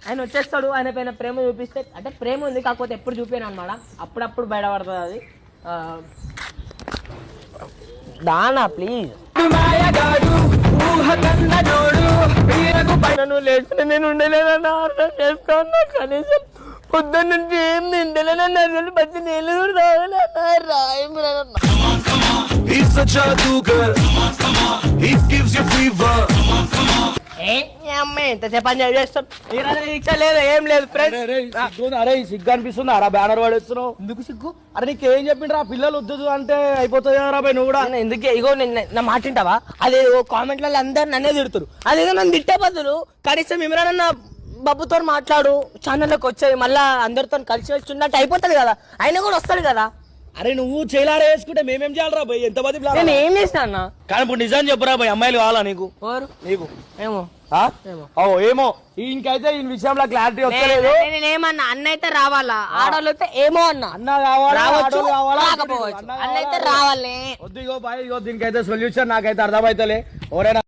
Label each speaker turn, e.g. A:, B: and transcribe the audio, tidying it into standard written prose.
A: ఆయన వచ్చేస్తాడు, ఆయన పైన ప్రేమ చూపిస్తే అంటే ప్రేమ ఉంది, కాకపోతే ఎప్పుడు చూపాను అనమాట, అప్పుడప్పుడు బయటపడుతుంది అది. దానా ప్లీజ్ నువ్వు లేచిన నేను ఉండలేదన్నా, అర్థం చేసుకోన్నా. కనీసం పొద్దున్న నుంచి ఏం తింటలేనన్నా, అసలు పచ్చి నీళ్ళు రావాలన్నా రాయం. ఎంతసేపు అని చేస్తాం, దీక్ష లేదు ఏం లేదు ఫ్రెండ్స్.
B: అరే సిగ్గు అనిపిస్తుంది అరా, బ్యానర్ పడేస్తున్నావు ఎందుకు సిగ్గు? అరే నీకేం చెప్పిండ్రా, పిల్లలు వద్దు అంటే అయిపోతుంది కదా బాయ్, నువ్వు కూడా
A: ఎందుకే ఇగో నా మాట వింటావా? అదే కామెంట్లలో అందరు నన్నే తిడుతురు, అదేదో నన్ను తిట్టే బదులు కనీసం ఇమ్రాన్ బాబుతో మాట్లాడు, ఛానల్లోకి వచ్చాయి, మళ్ళా అందరితో కలిసి వచ్చినట్టు అయిపోతుంది కదా, ఆయన కూడా వస్తాడు కదా.
B: అరే నువ్వు చేయలారా వేసుకుంటే మేమేం చేయాలరా భయ్, ఎంత మంది
A: నేను ఏం చేసిన అన్న?
B: కానీ ఇప్పుడు నిజం చెప్పురా భయ్, అమ్మాయిలు కావాలా నీకు? నీకు
A: ఏమో
B: ఏమో ఇంకైతే ఈ విషయంలో క్లారిటీ వచ్చలేదు.
A: నేనేమన్నా అన్న అయితే రావాలా, ఆడవాళ్ళు అయితే ఏమో అన్న రావచ్చు రాకపోవచ్చు, అన్న అయితే రావాలి.
B: వద్దు ఇగో బాయ్, ఇగో దీనికైతే సొల్యూషన్ నాకైతే అర్థమైతలే. ఎవరైనా